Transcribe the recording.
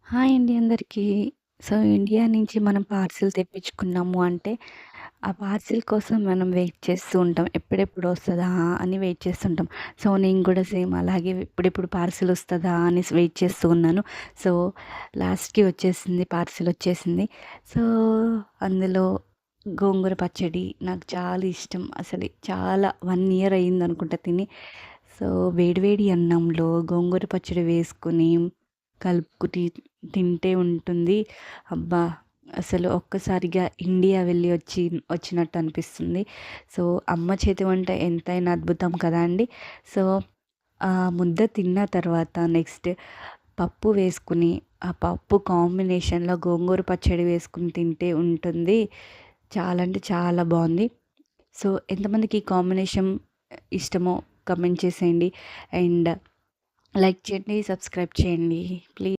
Hi అండి అందరికీ. So, India నుంచి మనం పార్సిల్ తెప్పించుకున్నాము అంటే, ఆ పార్సిల్ కోసం మనం వెయిట్ చేస్తూ ఉంటాం. ఎప్పుడెప్పుడు వస్తదా అని వెయిట్ చేస్తుంటాం. సో, నేను కూడా సేమ్ అలాగే ఎప్పుడెప్పుడు పార్సిల్ వస్తదా అనేసి వెయిట్ చేస్తూ ఉన్నాను. సో, లాస్ట్‌కి వచ్చేసింది, పార్సిల్ వచ్చేసింది. సో, అందులో గోంగూర పచ్చడి నాకు చాలా ఇష్టం. అసలు చాలా 1 ఇయర్ అయిందనుకుంటా తిని. సో, వేడి వేడి అన్నంలో గోంగూర పచ్చడి వేసుకొని కలుపుకుని తింటే ఉంటుంది. అబ్బా! అసలు ఒక్కసారిగా ఇండియా వెళ్ళి వచ్చినట్టు అనిపిస్తుంది. సో, అమ్మ చేతి వంట ఎంతైనా అద్భుతం కదా అండి. సో, ఆ ముద్ద తిన్న తర్వాత నెక్స్ట్ పప్పు వేసుకుని, ఆ పప్పు కాంబినేషన్‌లో గోంగూర పచ్చడి వేసుకొని తింటే ఉంటుంది. చాలా అంటే చాలా బావుంది. సో, ఎంతమందికి ఈ కాంబినేషన్ ఇష్టమో కమెంట్ చేసేయండి. అండ్ లైక్ చేయండి, సబ్స్క్రైబ్ చేయండి. ప్లీజ్.